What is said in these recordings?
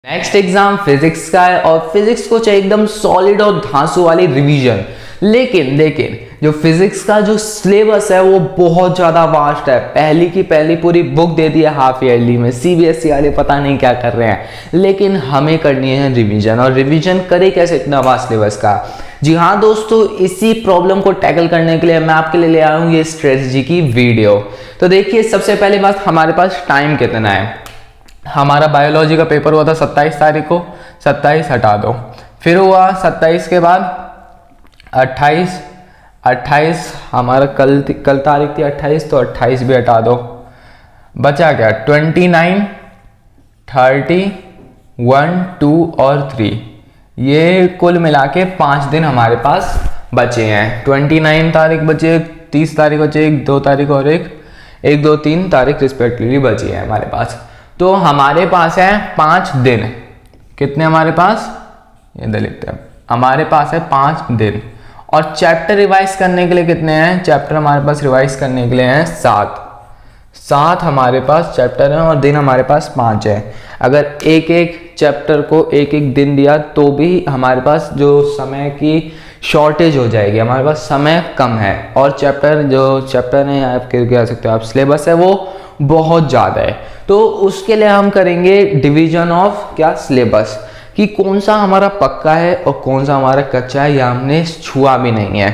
Next exam physics का है और फिजिक्स को चाहिए एकदम सॉलिड और धांसू वाली रिवीजन। लेकिन जो फिजिक्स का जो सिलेबस है वो बहुत ज्यादा वास्ट है। पहली की पहली पूरी बुक दे दी है हाफ ईयरली में। सीबीएसई वाले पता नहीं क्या कर रहे हैं, लेकिन हमें करनी है रिवीजन। और रिवीजन करे कैसे इतना वास्ट सिलेबस का? जी हाँ दोस्तों, इसी प्रॉब्लम को टैकल करने के लिए मैं आपके लिए ले आया हूँ ये स्ट्रेटजी की वीडियो। तो देखिए, सबसे पहली बात, हमारे पास टाइम कितना है। हमारा बायोलॉजी का पेपर हुआ था 27 तारीख को, 27 हटा दो, फिर हुआ 27 के बाद 28 हमारा कल तारीख थी 28, तो 28 भी हटा दो, बचा क्या 29, 30, 1, 2 और 3। ये कुल मिला के 5 दिन हमारे पास बचे हैं। 29 तारीख बचे, 30 तारीख बचे, 1, 2 तारीख और 1, 2, 3 तारीख रिस्पेक्टिवली बची है हमारे पास। तो हमारे पास है 5 दिन। कितने हमारे पास? ये दे लिखते हैं, हमारे पास है 5 दिन। और चैप्टर रिवाइज करने के लिए कितने हैं? चैप्टर हमारे पास रिवाइज करने के लिए हैं 7 हमारे पास चैप्टर हैं और दिन हमारे पास 5 है। अगर एक एक चैप्टर को एक एक दिन दिया तो भी हमारे पास जो समय की शॉर्टेज हो जाएगी, हमारे पास समय कम है। और चैप्टर है आप कह सकते हो आप सिलेबस है वो बहुत ज़्यादा है। तो उसके लिए हम करेंगे डिवीजन ऑफ क्या सिलेबस, कि कौन सा हमारा पक्का है और कौन सा हमारा कच्चा है, या हमने छुआ भी नहीं है।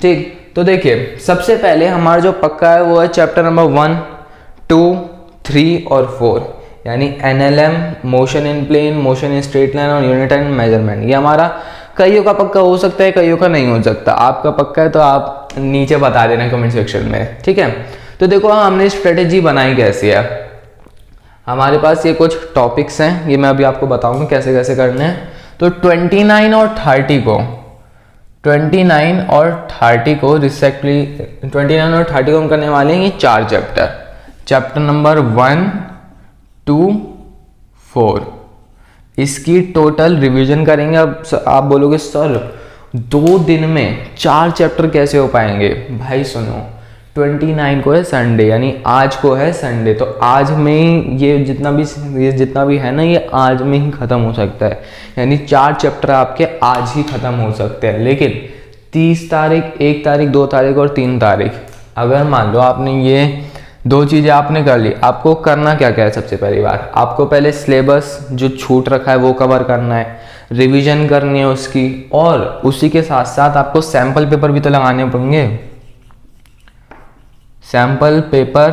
ठीक, तो देखिए, सबसे पहले हमारा जो पक्का है वो है चैप्टर नंबर 1, 2, 3 और 4, यानी NLM, motion in plane, motion in straight line और यूनिट एंड मेजरमेंट। ये हमारा कईयों का पक्का हो सकता है, कईयों का नहीं हो सकता। आपका पक्का है तो आप नीचे बता देना कमेंट सेक्शन में, ठीक है। तो देखो हमने स्ट्रेटेजी बनाई कैसी है। हमारे पास ये कुछ टॉपिक्स हैं, ये मैं अभी आपको बताऊंगा कैसे कैसे करने हैं। तो 29 और 30 को रिस्पेक्टली 29 और 30 को हम करने वाले हैं ये 4 चैप्टर नंबर 1, 2, 4। इसकी टोटल रिवीजन करेंगे। अब आप बोलोगे सर 2 दिन में 4 चैप्टर कैसे हो पाएंगे? भाई सुनो, 29 को है संडे, यानी आज को है संडे, तो आज में ये जितना भी है ना, ये आज में ही ख़त्म हो सकता है। यानी 4 चैप्टर आपके आज ही ख़त्म हो सकते हैं। लेकिन 30 तारीख, 1 तारीख, 2 तारीख और 3 तारीख, अगर मान लो आपने ये 2 चीज़ें आपने कर ली, आपको करना क्या क्या है? सबसे पहली बात, आपको पहले सिलेबस जो छूट रखा है वो कवर करना है, रिवीजन करनी है उसकी, और उसी के साथ साथ आपको सैम्पल पेपर भी तो लगाने पड़ेंगे। सैम्पल पेपर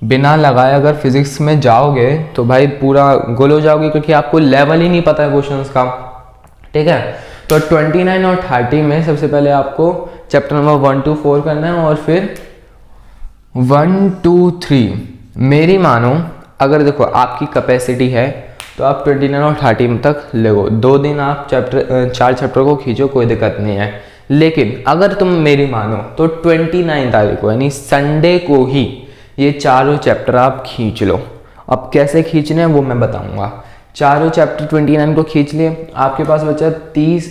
बिना लगाए अगर फिजिक्स में जाओगे तो भाई पूरा गोल हो जाओगे, क्योंकि आपको लेवल ही नहीं पता है क्वेश्चंस का, ठीक है। तो 29 और 30 में सबसे पहले आपको चैप्टर नंबर 1 to 4 करना है, और फिर 1, 2, 3 मेरी मानो, अगर देखो आपकी कैपेसिटी है तो आप 29 और 30 तक लगो। 2 दिन आप 4 चैप्टर को खींचो, कोई दिक्कत नहीं है। लेकिन अगर तुम मेरी मानो तो 29 तारीख को यानी संडे को ही ये 4 चैप्टर आप खींच लो। अब कैसे खींचने हैं वो मैं बताऊंगा। 4 चैप्टर 29 को खींच लिए, आपके पास बचा 30,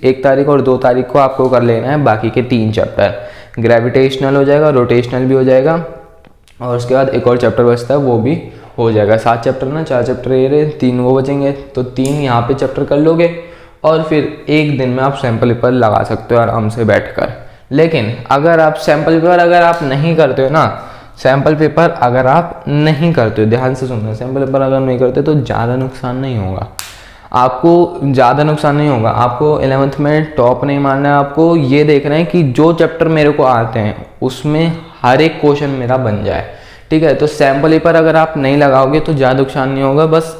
1 तारीख और 2 तारीख को आपको कर लेना है बाकी के 3 चैप्टर। ग्रेविटेशनल हो जाएगा, रोटेशनल भी हो जाएगा, और उसके बाद एक और चैप्टर बचता है वो भी हो जाएगा। 7 चैप्टर ना, 4 चैप्टर ये रहे, 3 वो बचेंगे, तो 3 यहाँ पे चैप्टर कर लोगे, और फिर एक दिन में आप सैम्पल पेपर लगा सकते हो आराम से बैठकर। लेकिन अगर आप सैम्पल पेपर अगर आप नहीं करते हो ना, सैम्पल पेपर अगर आप नहीं करते हो, ध्यान से सुनना, सैम्पल पेपर अगर नहीं करते तो ज़्यादा नुकसान नहीं होगा आपको, ज़्यादा नुकसान नहीं होगा आपको। 11th में टॉप नहीं मारना है आपको, ये देखना है कि जो चैप्टर मेरे को आते हैं उसमें हर एक क्वेश्चन मेरा बन जाए, ठीक है। तो सैम्पल पेपर अगर आप नहीं लगाओगे तो ज़्यादा नुकसान नहीं होगा। बस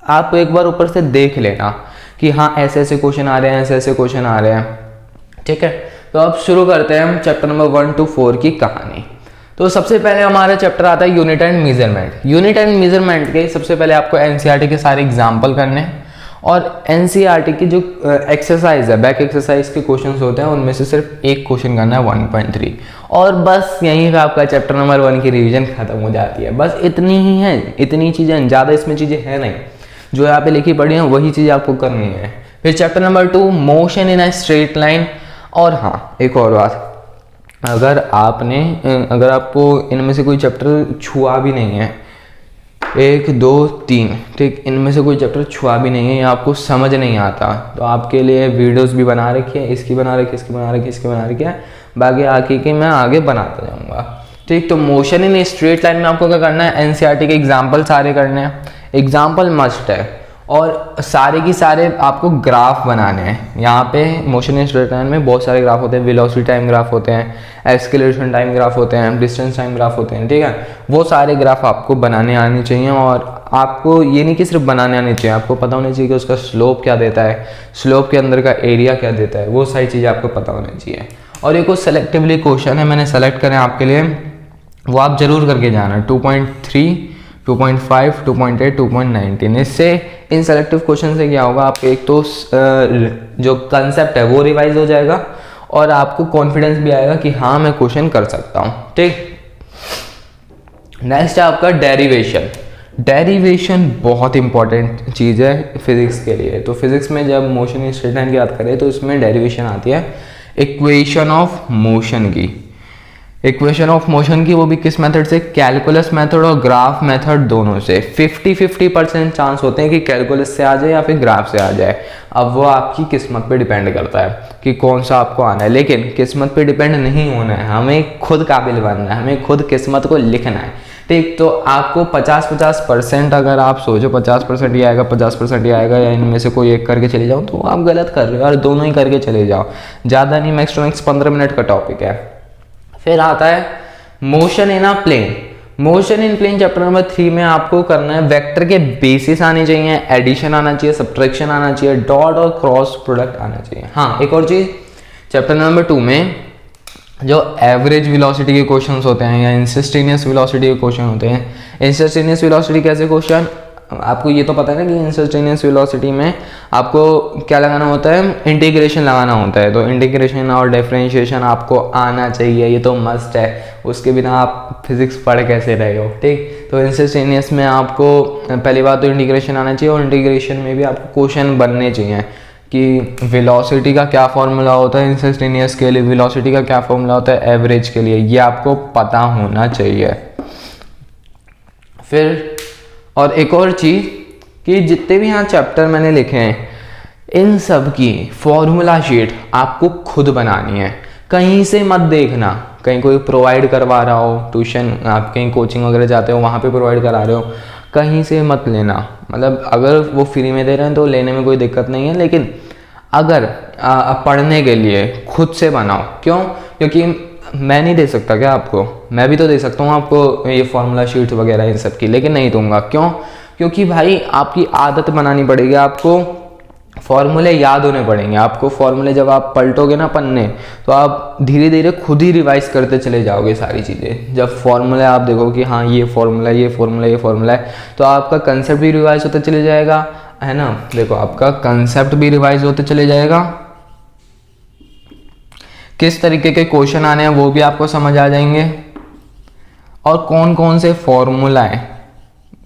आप एक बार ऊपर से देख लेना कि हाँ ऐसे ऐसे क्वेश्चन आ रहे हैं, ऐसे ऐसे क्वेश्चन आ रहे हैं, ठीक है। तो अब शुरू करते हैं हम चैप्टर नंबर 1 to 4 की कहानी। तो सबसे पहले हमारा चैप्टर आता है unit and measurement. Unit and measurement के सबसे पहले आपको एनसीईआरटी के सारे एग्जाम्पल करने हैं, और एनसीईआरटी की जो एक्सरसाइज है, बैक एक्सरसाइज के क्वेश्चंस होते हैं, उनमें से सिर्फ एक क्वेश्चन करना है 1.3, और बस यहीं पे आपका चैप्टर नंबर 1 की रिवीजन खत्म हो जाती है। बस इतनी ही है, इतनी चीज़ें, ज़्यादा इसमें चीज़ें है नहीं, जो यहाँ पे लिखी पड़ी हैं वही चीज़ आपको करनी है। फिर chapter number 2 motion in a straight line. और हाँ, एक और बात, अगर आपको इनमें से कोई चैप्टर छुआ भी नहीं है 1 2 3, ठीक, इनमें से कोई चैप्टर छुआ भी नहीं है या आपको समझ नहीं आता तो आपके लिए वीडियोस भी बना रखी है, इसकी बना रखी है, इसकी बना रखी है, इसकी बना रखी है, बाकी आगे की मैं आगे बनाता जाऊँगा, ठीक। तो मोशन इन स्ट्रेट लाइन में आपको क्या करना है, एनसीईआरटी के एग्जाम्पल सारे करने हैं, एग्जाम्पल मस्ट है, और सारे की सारे आपको ग्राफ बनाने हैं। यहाँ पे मोशन इन स्ट्रेट लाइन में बहुत सारे ग्राफ होते हैं, वेलोसिटी टाइम ग्राफ होते हैं, एक्सेलरेशन टाइम ग्राफ होते हैं, डिस्टेंस टाइम ग्राफ होते हैं, ठीक है। वो सारे ग्राफ आपको बनाने आने चाहिए, और आपको ये नहीं कि सिर्फ बनाने आने चाहिए, आपको पता होना चाहिए कि उसका स्लोप क्या देता है, स्लोप के अंदर का एरिया क्या देता है, वो सारी चीज़ें आपको पता होनी चाहिए। और एक कुछ सेलेक्टिवली क्वेश्चन है मैंने सेलेक्ट करे आपके लिए, वो आप जरूर करके जाना, 2.3, 2.5, 2.8, 2.19। इससे इन सेलेक्टिव क्वेश्चन से क्या होगा, आपके एक तो जो कंसेप्ट है वो रिवाइज हो जाएगा और आपको कॉन्फिडेंस भी आएगा कि हाँ मैं क्वेश्चन कर सकता हूँ, ठीक। नेक्स्ट है आपका डेरिवेशन। डेरिवेशन बहुत इंपॉर्टेंट चीज़ है फिजिक्स के लिए। तो फिजिक्स में जब मोशन इन स्ट्रेट लाइन की बात करें तो इसमें डेरिवेशन आती है इक्वेशन ऑफ मोशन की। इक्वेशन ऑफ मोशन की वो भी किस मेथड से, कैलकुलस मेथड और ग्राफ मेथड दोनों से। 50-50% चांस होते हैं कि कैलकुलस से आ जाए या फिर ग्राफ से आ जाए। अब वो आपकी किस्मत पे डिपेंड करता है कि कौन सा आपको आना है, लेकिन किस्मत पे डिपेंड नहीं होना है, हमें खुद काबिल बनना है, हमें खुद किस्मत को लिखना है, ठीक। तो आपको 50-50% अगर आप सोचो 50% ही आएगा, 50% ही आएगा, या इनमें से कोई एक करके चले जाओ, तो आप गलत कर रहे हो, और दोनों ही करके चले जाओ। ज़्यादा नहीं, मैक्स टू मैक्स 15 मिनट का टॉपिक है। फिर आता है motion in a plane. Motion in plane chapter number 3 में आपको करना है, वेक्टर के बेसिस आने चाहिए, एडिशन आना चाहिए, सब्ट्रैक्शन आना चाहिए, डॉट और क्रॉस प्रोडक्ट आना चाहिए। हाँ, एक और चीज़, चैप्टर नंबर 2 में जो एवरेज वेलोसिटी के क्वेश्चंस होते हैं या इंस्टेंटेनियस वेलोसिटी के क्वेश्चन होते हैं। इंस्टेंटेनियस वेलोसिटी कैसे क्वेश्चन, आपको ये तो पता है ना कि इंस्टेंटेनियस वेलोसिटी में आपको क्या लगाना होता है, इंटीग्रेशन लगाना होता है। तो इंटीग्रेशन और डिफरेंशिएशन आपको आना चाहिए, ये तो मस्ट है, उसके बिना आप फिजिक्स पढ़ कैसे रहे हो, ठीक। तो इंस्टेंटेनियस में आपको पहली बात तो इंटीग्रेशन आना चाहिए, और इंटीग्रेशन में भी आपको क्वेश्चन बनने चाहिए कि वेलोसिटी का क्या फॉर्मूला होता है इंस्टेंटेनियस के लिए, वेलोसिटी का क्या फॉर्मूला होता है एवरेज के लिए, ये आपको पता होना चाहिए। फिर और एक और चीज़ कि जितने भी यहाँ चैप्टर मैंने लिखे हैं इन सब की फॉर्मूला शीट आपको खुद बनानी है, कहीं से मत देखना, कहीं कोई प्रोवाइड करवा रहा हो, ट्यूशन आप कहीं कोचिंग वगैरह जाते हो वहाँ पे प्रोवाइड करा रहे हो, कहीं से मत लेना। मतलब अगर वो फ्री में दे रहे हैं तो लेने में कोई दिक्कत नहीं है, लेकिन अगर पढ़ने के लिए खुद से बनाओ। क्यों? क्योंकि मैं नहीं दे सकता क्या आपको, मैं भी तो दे सकता हूँ आपको ये फॉर्मूला शीट वगैरह इन सब की, लेकिन नहीं दूंगा। क्यों? क्योंकि भाई आपकी आदत बनानी पड़ेगी, आपको फॉर्मूले याद होने पड़ेंगे। आपको फॉर्मूले जब आप पलटोगे ना पन्ने, तो आप धीरे धीरे खुद ही रिवाइज करते चले जाओगे सारी चीज़ें। जब फॉर्मूले आप देखो कि हाँ ये फॉर्मूला ये फॉर्मूला ये फॉर्मूला है, तो आपका कंसेप्ट भी रिवाइज होते चले जाएगा, है ना। देखो आपका कंसेप्ट भी रिवाइज होते चले जाएगा, किस तरीके के क्वेश्चन आने हैं वो भी आपको समझ आ जाएंगे, और कौन कौन से फॉर्मूला है।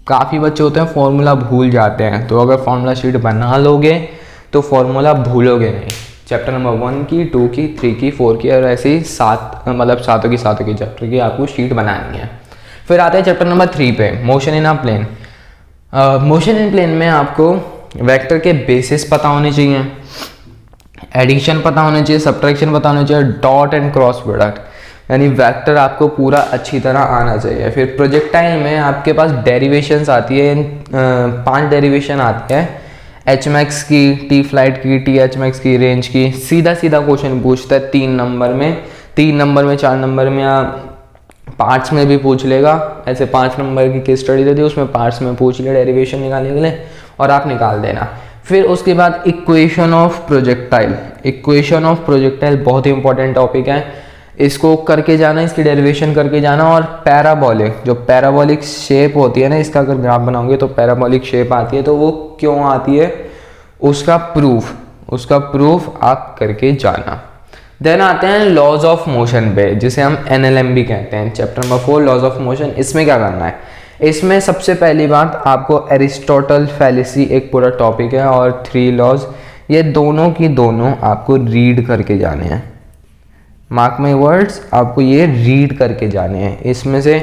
काफ़ी बच्चे होते हैं फॉर्मूला भूल जाते हैं, तो अगर फॉर्मूला शीट बना लोगे तो फॉर्मूला भूलोगे नहीं। चैप्टर नंबर 1 की, 2 की, 3 की, 4 की और ऐसे ही 7 सातों की चैप्टर की आपको शीट बनानी है। फिर आते हैं चैप्टर नंबर 3 पे, motion in a plane. Motion in plane में आपको वेक्टर के बेसिस पता होने चाहिए, एडिशन पता होना चाहिए, सब्ट्रैक्शन पता होना चाहिए, डॉट एंड क्रॉस प्रोडक्ट, यानी वेक्टर आपको पूरा अच्छी तरह आना चाहिए। फिर प्रोजेक्टाइल में आपके पास डेरिवेशंस आती है, 5 डेरिवेशन आती है, एच मैक्स की, टी फ्लाइट की, टी एच मैक्स की, रेंज की। सीधा सीधा क्वेश्चन पूछता है 3 नंबर में, 4 नंबर में, या पार्ट्स में भी पूछ लेगा। ऐसे 5 नंबर की केस स्टडी रहती है, उसमें पार्ट्स में पूछ लिया डेरिवेशन निकालने के लिए और आप निकाल देना। फिर उसके बाद equation of projectile. Equation of projectile बहुत ही इंपॉर्टेंट टॉपिक है, इसको करके जाना, इसकी डेरिवेशन करके जाना। और पैराबोलिक, जो पैराबोलिक शेप होती है ना, इसका अगर ग्राफ बनाओगे तो पैराबोलिक शेप आती है, तो वो क्यों आती है उसका प्रूफ आप करके जाना। देन आते हैं लॉज ऑफ मोशन पे, जिसे हम NLM भी कहते हैं। Chapter number 4 laws of motion. इसमें क्या करना है, इसमें सबसे पहली बात आपको एरिस्टोटल फैलेसी एक पूरा टॉपिक है, और 3 लॉज, ये दोनों की दोनों आपको रीड करके जाने हैं। मार्क माई वर्ड्स, आपको ये रीड करके जाने हैं। इसमें से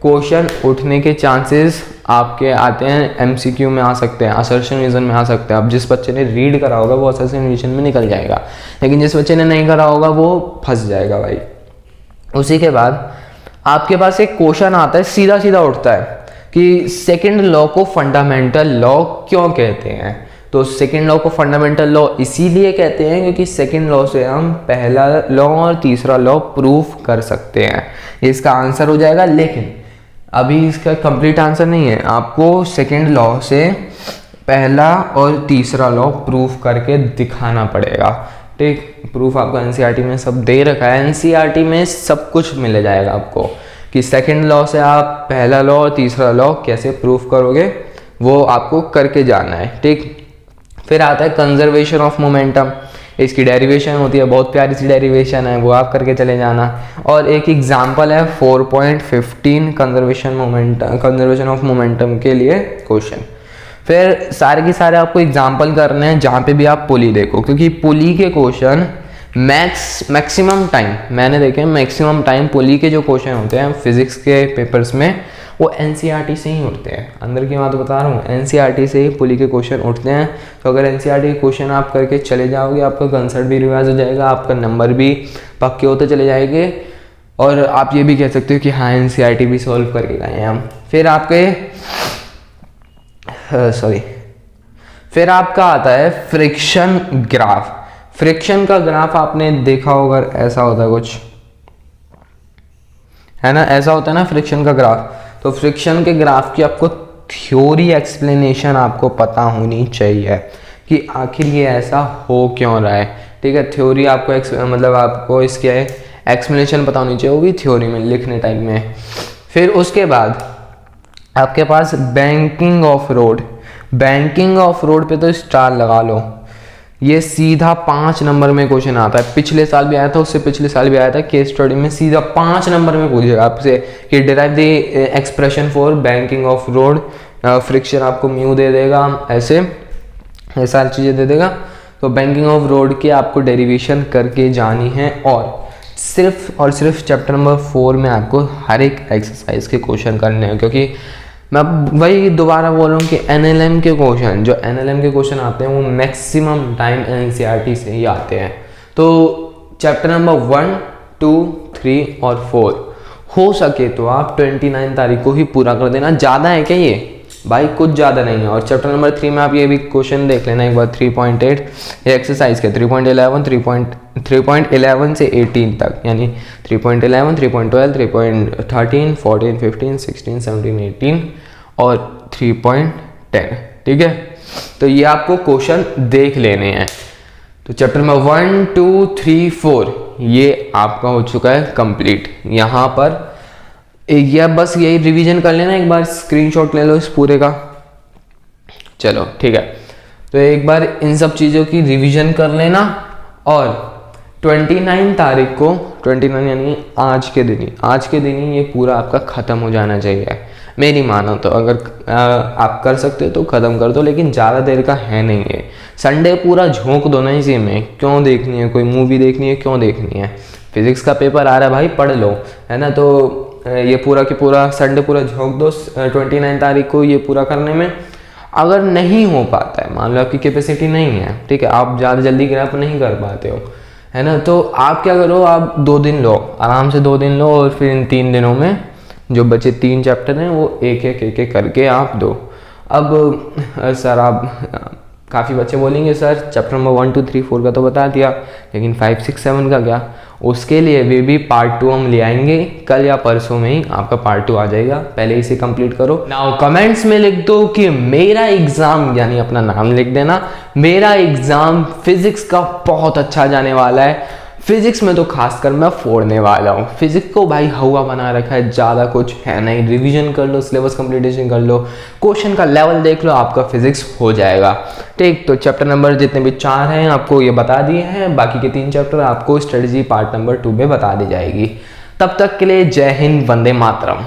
क्वेश्चन उठने के चांसेस आपके आते हैं MCQ में आ सकते हैं, असर्शन रीजन में आ सकते हैं। अब जिस बच्चे ने रीड करा होगा वो असर्शन रीजन में निकल जाएगा, लेकिन जिस बच्चे ने नहीं करा होगा वो फंस जाएगा भाई। उसी के बाद आपके पास एक क्वेश्चन आता है, सीधा सीधा उठता है कि सेकंड लॉ को फंडामेंटल लॉ क्यों कहते हैं। तो सेकंड लॉ को फंडामेंटल लॉ इसीलिए कहते हैं क्योंकि सेकंड लॉ से हम पहला लॉ और तीसरा लॉ प्रूफ कर सकते हैं। इसका आंसर हो जाएगा, लेकिन अभी इसका कंप्लीट आंसर नहीं है। आपको सेकंड लॉ से पहला और तीसरा लॉ प्रूफ करके दिखाना पड़ेगा। ठीक, प्रूफ आपको NCERT में सब दे रखा है। NCERT में सब कुछ मिल जाएगा आपको कि सेकंड लॉ से आप पहला लॉ और तीसरा लॉ कैसे प्रूफ करोगे, वो आपको करके जाना है। ठीक, फिर आता है कंजर्वेशन ऑफ मोमेंटम। इसकी डेरिवेशन होती है, बहुत प्यारी सी डेरिवेशन है, वो आप करके चले जाना। और एक एग्जांपल है 4.15 कंजर्वेशन ऑफ मोमेंटम के लिए क्वेश्चन। फिर सारे के सारे आपको एग्जांपल करने हैं जहाँ पे भी आप पुली देखो, क्योंकि पुली के क्वेश्चन मैक्सिमम टाइम मैंने देखे, मैक्सिमम टाइम पुली के जो क्वेश्चन होते हैं फिजिक्स के पेपर्स में वो NCERT से ही उठते हैं। अंदर की बात बता रहा हूँ, NCERT से ही पुली के क्वेश्चन उठते हैं। तो अगर NCERT के क्वेश्चन आप करके चले जाओगे, आपका कंसेप्ट भी रिवाइज हो जाएगा, आपका नंबर भी पक्के होते चले जाएंगे, और आप ये भी कह सकते हो कि हाँ NCERT भी सॉल्व करके गए हैं हम। फिर आपका आता है फ्रिक्शन ग्राफ। फ्रिक्शन का ग्राफ आपने देखा होगा, ऐसा होता है कुछ, है ना, ऐसा होता है ना फ्रिक्शन का ग्राफ। तो फ्रिक्शन के ग्राफ की आपको थ्योरी एक्सप्लेनेशन आपको पता होनी चाहिए कि आखिर ये ऐसा हो क्यों रहा है। ठीक है, थ्योरी आपको मतलब आपको इसके एक्सप्लेनेशन पता होनी चाहिए, वो भी थ्योरी में लिखने टाइम में। फिर उसके बाद आपके पास banking of road. Banking of road पे तो स्टार लगा लो, ये सीधा 5 नंबर में क्वेश्चन आता है। पिछले साल भी आया था, उससे पिछले साल भी आया था, केस स्टडी में सीधा 5 नंबर में पूछेगा आपसे कि derive the expression for banking of road friction, आपको म्यू दे देगा, ऐसे ये सारी चीज़ें दे देगा। तो बैंकिंग ऑफ रोड की आपको डेरिवेशन करके जानी है, और सिर्फ और सिर्फ चैप्टर नंबर 4 में आपको हर एक एक्सरसाइज के क्वेश्चन करने हैं। क्योंकि मैं वही दोबारा बोल रहा हूँ कि NLM के क्वेश्चन, जो NLM के क्वेश्चन आते हैं वो मैक्सिमम टाइम NCERT से ही आते हैं। तो चैप्टर नंबर 1, 2, 3 और 4 हो सके तो आप 29 तारीख को ही पूरा कर देना। ज़्यादा है क्या ये भाई? कुछ ज़्यादा नहीं है। और चैप्टर नंबर 3 में आप ये भी क्वेश्चन देख लेना एक बार, 3.8 ये एक्सरसाइज के 3.11 3.11 से 18 तक, यानी 3.11 3.12 3.13 14 15 16 17 18 और 3.10। ठीक है, तो ये आपको क्वेश्चन देख लेने हैं। तो चैप्टर नंबर 1, 2, 3, 4 ये आपका हो चुका है कंप्लीट। यहाँ पर या बस यही रिवीजन कर लेना एक बार, स्क्रीनशॉट ले लो इस पूरे का। चलो ठीक है, तो एक बार इन सब चीज़ों की रिवीजन कर लेना, और 29 तारीख को, 29 यानी आज के दिन ही ये पूरा आपका ख़त्म हो जाना चाहिए मेरी मानो तो। अगर आप कर सकते हो तो ख़त्म कर दो, लेकिन ज़्यादा देर का है नहीं है। संडे पूरा झोंक दो ना इसी में, क्यों देखनी है, कोई मूवी देखनी है, क्यों देखनी है, फिजिक्स का पेपर आ रहा है भाई, पढ़ लो, है ना। तो ये पूरा कि पूरा संडे पूरा झोंक दो 29 तारीख को ये पूरा करने में। अगर नहीं हो पाता है, मान लो आपकी कैपेसिटी नहीं है, ठीक है, आप ज़्यादा जल्दी ग्रैप नहीं कर पाते हो, है ना, तो आप क्या करो, आप 2 दिन लो, आराम से 2 दिन लो, और फिर इन 3 दिनों में जो बचे 3 चैप्टर हैं वो एक एक करके आप दो। अब सर आप काफ़ी बच्चे बोलेंगे सर चैप्टर नंबर 1, 2, 3, 4 का तो बता दिया, लेकिन 5, 6, 7 का क्या? उसके लिए वे भी पार्ट 2 हम ले आएंगे, कल या परसों में ही आपका पार्ट 2 आ जाएगा, पहले इसे कंप्लीट करो। नाउ कमेंट्स में लिख दो कि मेरा एग्जाम, यानी अपना नाम लिख देना, मेरा एग्जाम फिजिक्स का बहुत अच्छा जाने वाला है। फिजिक्स में तो खासकर मैं फोड़ने वाला हूँ। फिजिक्स को भाई हवा बना रखा है, ज़्यादा कुछ है नहीं। रिवीजन कर लो, सिलेबस कंप्लीटेशन कर लो, क्वेश्चन का लेवल देख लो, आपका फिजिक्स हो जाएगा। ठीक, तो चैप्टर नंबर जितने भी 4 हैं आपको ये बता दिए हैं, बाकी के 3 चैप्टर आपको स्ट्रेटजी पार्ट नंबर 2 में बता दी जाएगी। तब तक के लिए जय हिंद, वंदे मातरम।